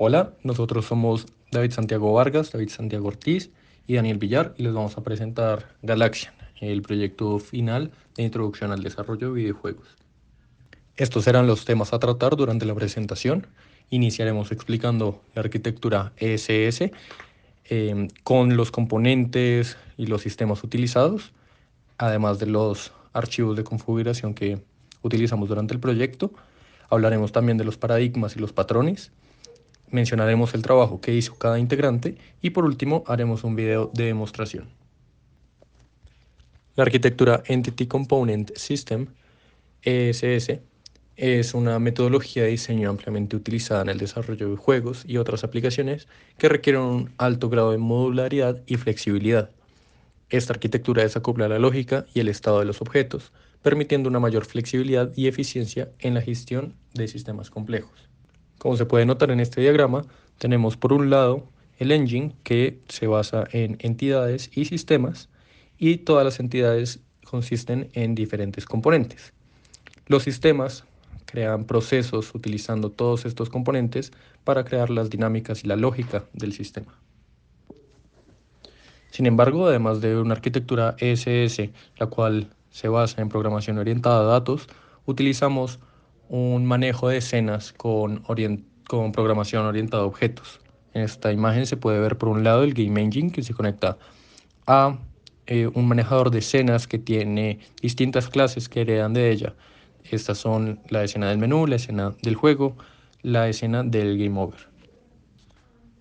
Hola, nosotros somos David Santiago Vargas, David Santiago Ortiz y Daniel Villar y les vamos a presentar Galaxian, el proyecto final de introducción al desarrollo de videojuegos. Estos serán los temas a tratar durante la presentación. Iniciaremos explicando la arquitectura ESS con los componentes y los sistemas utilizados, además de los archivos de configuración que utilizamos durante el proyecto. Hablaremos también de los paradigmas y los patrones. Mencionaremos el trabajo que hizo cada integrante y por último haremos un video de demostración. La arquitectura Entity Component System, ESS, es una metodología de diseño ampliamente utilizada en el desarrollo de juegos y otras aplicaciones que requieren un alto grado de modularidad y flexibilidad. Esta arquitectura desacopla la lógica y el estado de los objetos, permitiendo una mayor flexibilidad y eficiencia en la gestión de sistemas complejos. Como se puede notar en este diagrama, tenemos por un lado el engine que se basa en entidades y sistemas y todas las entidades consisten en diferentes componentes. Los sistemas crean procesos utilizando todos estos componentes para crear las dinámicas y la lógica del sistema. Sin embargo, además de una arquitectura ESS, la cual se basa en programación orientada a datos, utilizamos un manejo de escenas con programación orientada a objetos. En esta imagen se puede ver por un lado el Game Engine que se conecta a un manejador de escenas que tiene distintas clases que heredan de ella. Estas son la escena del menú, la escena del juego, la escena del Game Over.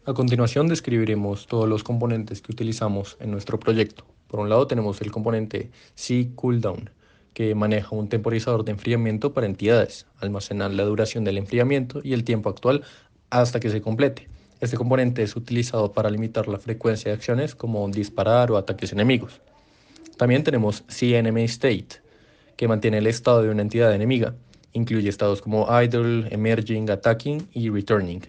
A continuación describiremos todos los componentes que utilizamos en nuestro proyecto. Por un lado tenemos el componente C-Cooldown, que maneja un temporizador de enfriamiento para entidades, almacenar la duración del enfriamiento y el tiempo actual hasta que se complete. Este componente es utilizado para limitar la frecuencia de acciones como disparar o ataques enemigos. También tenemos C-Enemy State, que mantiene el estado de una entidad enemiga. Incluye estados como idle, emerging, attacking y returning.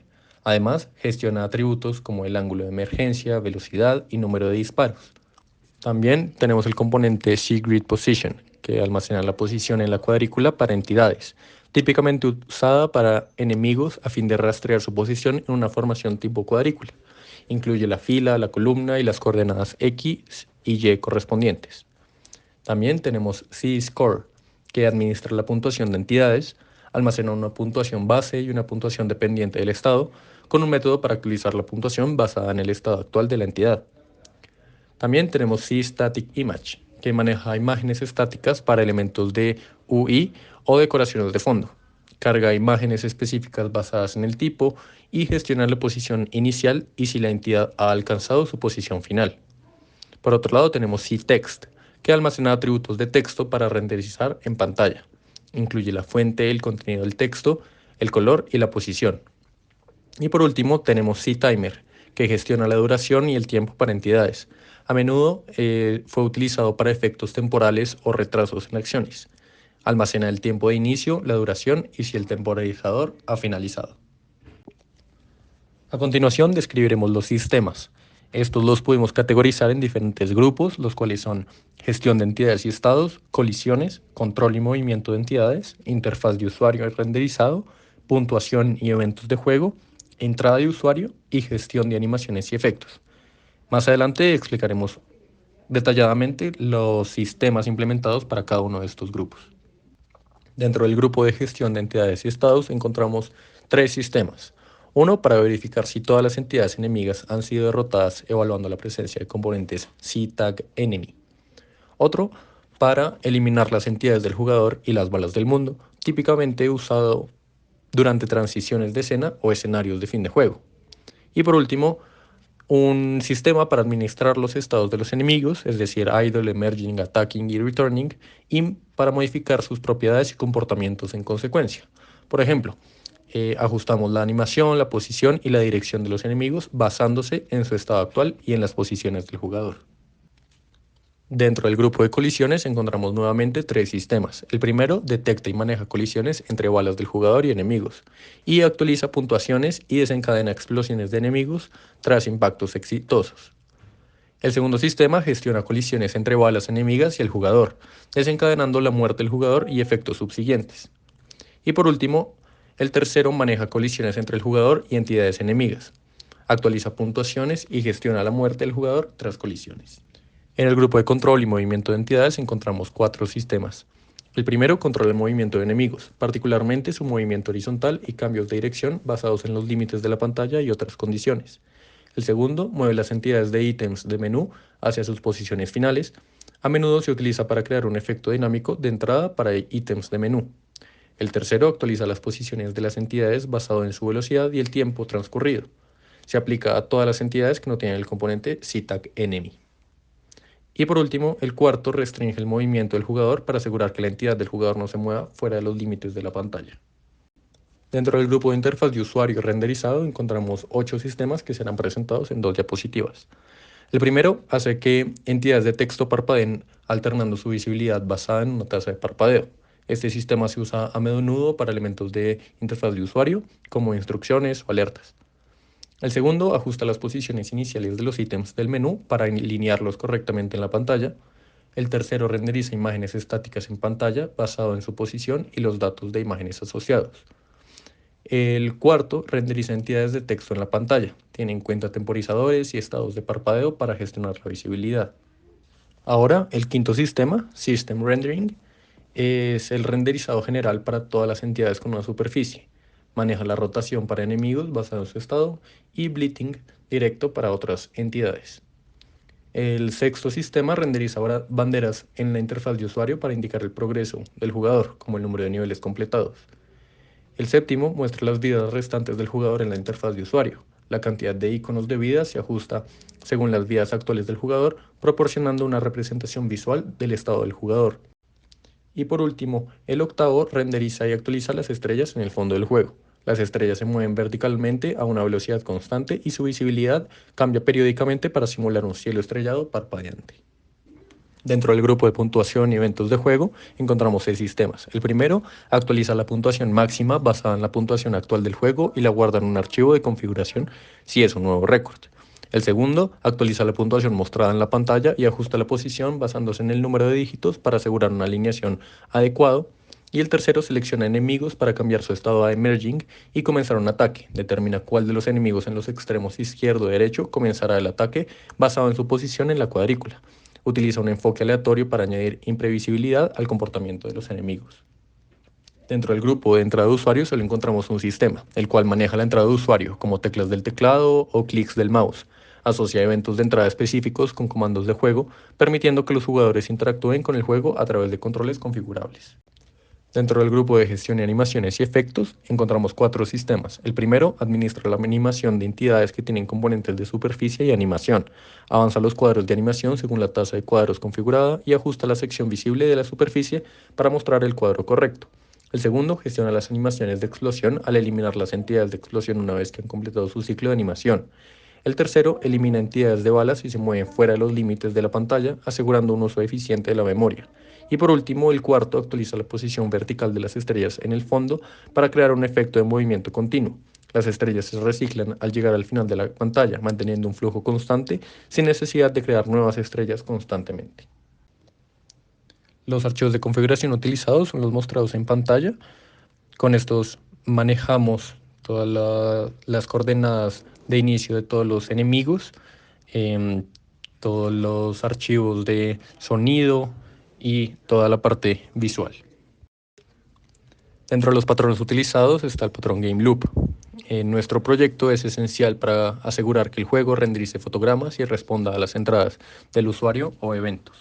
Además, gestiona atributos como el ángulo de emergencia, velocidad y número de disparos. También tenemos el componente C-Grid Position, que almacena la posición en la cuadrícula para entidades, típicamente usada para enemigos a fin de rastrear su posición en una formación tipo cuadrícula. Incluye la fila, la columna y las coordenadas X y Y correspondientes. También tenemos C-Score, que administra la puntuación de entidades, almacena una puntuación base y una puntuación dependiente del estado, con un método para actualizar la puntuación basada en el estado actual de la entidad. También tenemos C-Static Image, que maneja imágenes estáticas para elementos de UI o decoraciones de fondo. Carga imágenes específicas basadas en el tipo y gestiona la posición inicial y si la entidad ha alcanzado su posición final. Por otro lado tenemos C-Text, que almacena atributos de texto para renderizar en pantalla. Incluye la fuente, el contenido del texto, el color y la posición. Y por último tenemos C-Timer, que gestiona la duración y el tiempo para entidades. A menudo fue utilizado para efectos temporales o retrasos en acciones. Almacena el tiempo de inicio, la duración y si el temporizador ha finalizado. A continuación describiremos los sistemas. Estos los pudimos categorizar en diferentes grupos, los cuales son gestión de entidades y estados, colisiones, control y movimiento de entidades, interfaz de usuario y renderizado, puntuación y eventos de juego, entrada de usuario y gestión de animaciones y efectos. Más adelante explicaremos detalladamente los sistemas implementados para cada uno de estos grupos. Dentro del grupo de gestión de entidades y estados encontramos tres sistemas. Uno para verificar si todas las entidades enemigas han sido derrotadas evaluando la presencia de componentes C-Tag Enemy. Otro para eliminar las entidades del jugador y las balas del mundo, típicamente usado durante transiciones de escena o escenarios de fin de juego. Y por último, un sistema para administrar los estados de los enemigos, es decir, idle, emerging, attacking y returning, y para modificar sus propiedades y comportamientos en consecuencia. Por ejemplo, ajustamos la animación, la posición y la dirección de los enemigos basándose en su estado actual y en las posiciones del jugador. Dentro del grupo de colisiones encontramos nuevamente tres sistemas. El primero detecta y maneja colisiones entre balas del jugador y enemigos, y actualiza puntuaciones y desencadena explosiones de enemigos tras impactos exitosos. El segundo sistema gestiona colisiones entre balas enemigas y el jugador, desencadenando la muerte del jugador y efectos subsiguientes. Y por último, El tercero maneja colisiones entre el jugador y entidades enemigas. Actualiza puntuaciones y gestiona la muerte del jugador tras colisiones. En el grupo de control y movimiento de entidades encontramos 4 sistemas. El primero controla el movimiento de enemigos, particularmente su movimiento horizontal y cambios de dirección basados en los límites de la pantalla y otras condiciones. El segundo mueve las entidades de ítems de menú hacia sus posiciones finales. A menudo se utiliza para crear un efecto dinámico de entrada para ítems de menú. El tercero actualiza las posiciones de las entidades basado en su velocidad y el tiempo transcurrido. Se aplica a todas las entidades que no tienen el componente CTAG Enemy. Y por último, el cuarto restringe el movimiento del jugador para asegurar que la entidad del jugador no se mueva fuera de los límites de la pantalla. Dentro del grupo de interfaz de usuario renderizado encontramos 8 sistemas que serán presentados en 2 diapositivas. El primero hace que entidades de texto parpadeen alternando su visibilidad basada en una tasa de parpadeo. Este sistema se usa a menudo para elementos de interfaz de usuario, como instrucciones o alertas. El segundo ajusta las posiciones iniciales de los ítems del menú para alinearlos correctamente en la pantalla. El tercero renderiza imágenes estáticas en pantalla basado en su posición y los datos de imágenes asociados. El cuarto renderiza entidades de texto en la pantalla. Tiene en cuenta temporizadores y estados de parpadeo para gestionar la visibilidad. Ahora, el quinto sistema, System Rendering, es el renderizado general para todas las entidades con una superficie. Maneja la rotación para enemigos basado en su estado y bleeding directo para otras entidades. El sexto sistema renderiza banderas en la interfaz de usuario para indicar el progreso del jugador, como el número de niveles completados. El séptimo muestra las vidas restantes del jugador en la interfaz de usuario. La cantidad de iconos de vida se ajusta según las vidas actuales del jugador, proporcionando una representación visual del estado del jugador. Y por último, el octavo renderiza y actualiza las estrellas en el fondo del juego. Las estrellas se mueven verticalmente a una velocidad constante y su visibilidad cambia periódicamente para simular un cielo estrellado parpadeante. Dentro del grupo de puntuación y eventos de juego encontramos 6 sistemas. El primero actualiza la puntuación máxima basada en la puntuación actual del juego y la guarda en un archivo de configuración si es un nuevo récord. El segundo actualiza la puntuación mostrada en la pantalla y ajusta la posición basándose en el número de dígitos para asegurar una alineación adecuada. Y el tercero selecciona enemigos para cambiar su estado a Emerging y comenzar un ataque. Determina cuál de los enemigos en los extremos izquierdo o derecho comenzará el ataque basado en su posición en la cuadrícula. Utiliza un enfoque aleatorio para añadir imprevisibilidad al comportamiento de los enemigos. Dentro del grupo de entrada de usuario solo encontramos un sistema, el cual maneja la entrada de usuario, como teclas del teclado o clics del mouse. Asocia eventos de entrada específicos con comandos de juego, permitiendo que los jugadores interactúen con el juego a través de controles configurables. Dentro del grupo de gestión de animaciones y efectos encontramos 4 sistemas. El primero administra la animación de entidades que tienen componentes de superficie y animación. Avanza los cuadros de animación según la tasa de cuadros configurada y ajusta la sección visible de la superficie para mostrar el cuadro correcto. El segundo gestiona las animaciones de explosión al eliminar las entidades de explosión una vez que han completado su ciclo de animación. El tercero elimina entidades de balas si se mueven fuera de los límites de la pantalla, asegurando un uso eficiente de la memoria. Y por último, el cuarto actualiza la posición vertical de las estrellas en el fondo para crear un efecto de movimiento continuo. Las estrellas se reciclan al llegar al final de la pantalla, manteniendo un flujo constante sin necesidad de crear nuevas estrellas constantemente. Los archivos de configuración utilizados son los mostrados en pantalla. Con estos manejamos todas las coordenadas de inicio de todos los enemigos, todos los archivos de sonido y toda la parte visual. Dentro de los patrones utilizados está el patrón Game Loop. Nuestro proyecto es esencial para asegurar que el juego renderice fotogramas y responda a las entradas del usuario o eventos.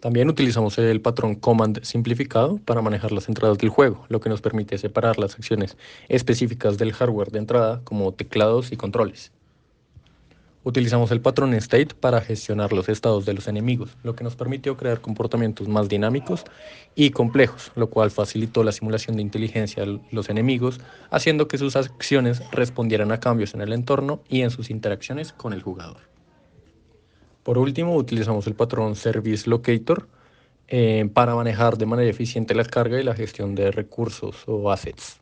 También utilizamos el patrón Command simplificado para manejar las entradas del juego, lo que nos permite separar las acciones específicas del hardware de entrada, como teclados y controles. Utilizamos el patrón State para gestionar los estados de los enemigos, lo que nos permitió crear comportamientos más dinámicos y complejos, lo cual facilitó la simulación de inteligencia de los enemigos, haciendo que sus acciones respondieran a cambios en el entorno y en sus interacciones con el jugador. Por último, utilizamos el patrón Service Locator para manejar de manera eficiente la carga y la gestión de recursos o assets.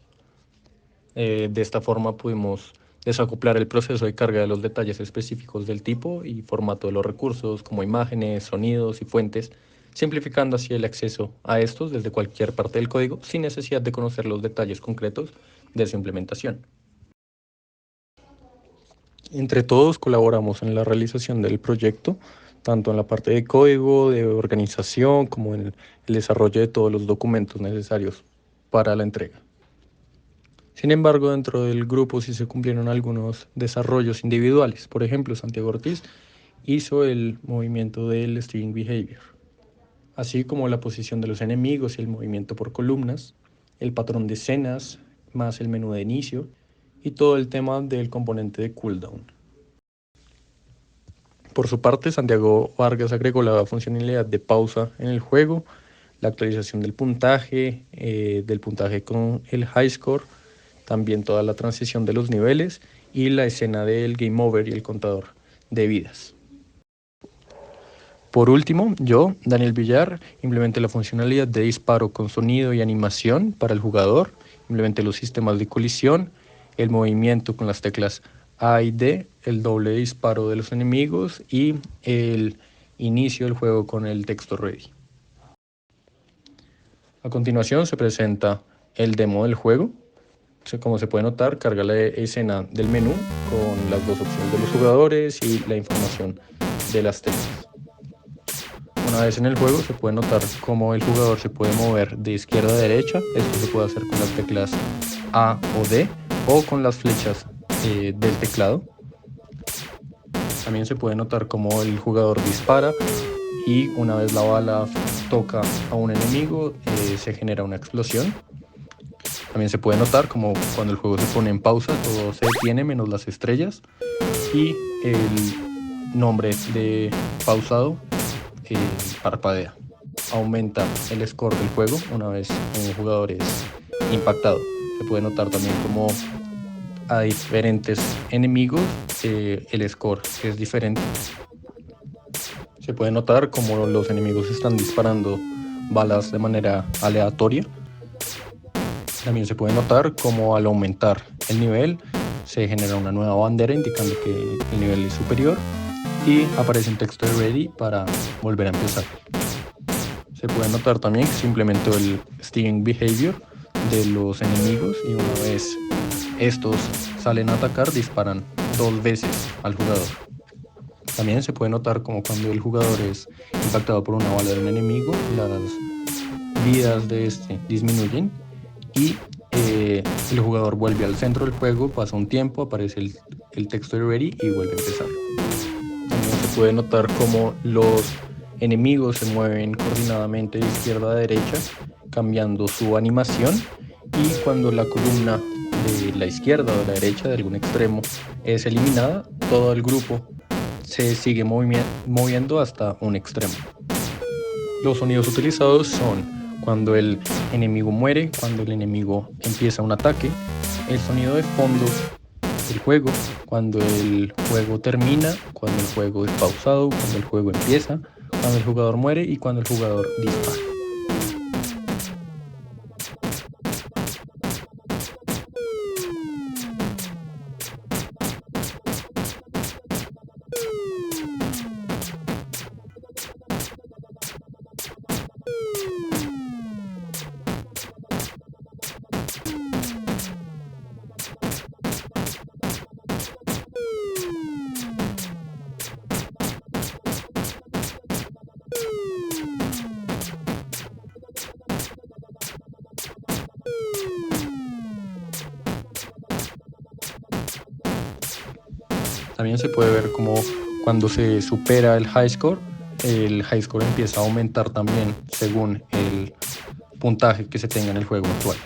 De esta forma pudimos desacoplar el proceso de carga de los detalles específicos del tipo y formato de los recursos, como imágenes, sonidos y fuentes, simplificando así el acceso a estos desde cualquier parte del código sin necesidad de conocer los detalles concretos de su implementación. Entre todos colaboramos en la realización del proyecto, tanto en la parte de código, de organización, como en el desarrollo de todos los documentos necesarios para la entrega. Sin embargo, dentro del grupo sí se cumplieron algunos desarrollos individuales. Por ejemplo, Santiago Ortiz hizo el movimiento del string behavior, así como la posición de los enemigos y el movimiento por columnas, el patrón de escenas, más el menú de inicio y todo el tema del componente de cooldown. Por su parte, Santiago Vargas agregó la funcionalidad de pausa en el juego, la actualización del puntaje con el high score, también toda la transición de los niveles y la escena del game over y el contador de vidas. Por último, yo, Daniel Villar, implementé la funcionalidad de disparo con sonido y animación para el jugador, implementé los sistemas de colisión, el movimiento con las teclas A y D, el doble disparo de los enemigos y el inicio del juego con el texto ready. A continuación se presenta el demo del juego. Como se puede notar, carga la escena del menú con las dos opciones de los jugadores y la información de las teclas. Una vez en el juego se puede notar cómo el jugador se puede mover de izquierda a derecha. Esto se puede hacer con las teclas A o D o con las flechas del teclado. También se puede notar cómo el jugador dispara y una vez la bala toca a un enemigo se genera una explosión. También se puede notar como cuando el juego se pone en pausa todo se detiene menos las estrellas y el nombre de pausado parpadea. Aumenta el score del juego una vez un jugador es impactado. Se puede notar también como a diferentes enemigos el score es diferente. Se puede notar como los enemigos están disparando balas de manera aleatoria. También se puede notar como al aumentar el nivel se genera una nueva bandera indicando que el nivel es superior y aparece un texto de ready para volver a empezar. Se puede notar también que se implementó el string behavior de los enemigos y una vez estos salen a atacar disparan 2 veces al jugador. También se puede notar como cuando el jugador es impactado por una bala de un enemigo, las vidas de este disminuyen y el jugador vuelve al centro del juego, pasa un tiempo, aparece el texto de ready y vuelve a empezar. También se puede notar cómo los enemigos se mueven coordinadamente de izquierda a derecha, cambiando su animación, y cuando la columna de la izquierda o de la derecha de algún extremo es eliminada, todo el grupo se sigue moviendo hasta un extremo. Los sonidos utilizados son cuando el enemigo muere, cuando el enemigo empieza un ataque, el sonido de fondo del juego, cuando el juego termina, cuando el juego es pausado, cuando el juego empieza, cuando el jugador muere y cuando el jugador dispara. También se puede ver como cuando se supera el high score empieza a aumentar también según el puntaje que se tenga en el juego actual.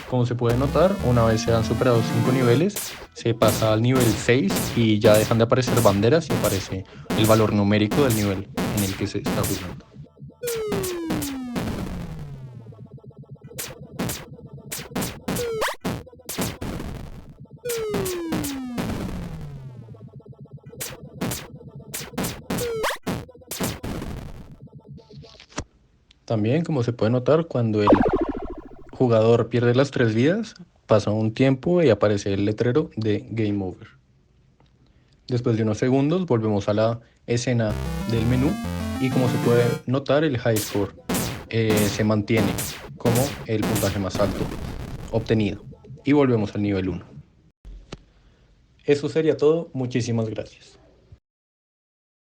Como se puede notar, una vez se han superado 5 niveles, se pasa al nivel 6 y ya dejan de aparecer banderas y aparece el valor numérico del nivel en el que se está jugando. También, como se puede notar, cuando el jugador pierde las 3 vidas, pasa un tiempo y aparece el letrero de Game Over. Después de unos segundos volvemos a la escena del menú y como se puede notar el high score se mantiene como el puntaje más alto obtenido y volvemos al nivel 1. Eso sería todo, muchísimas gracias.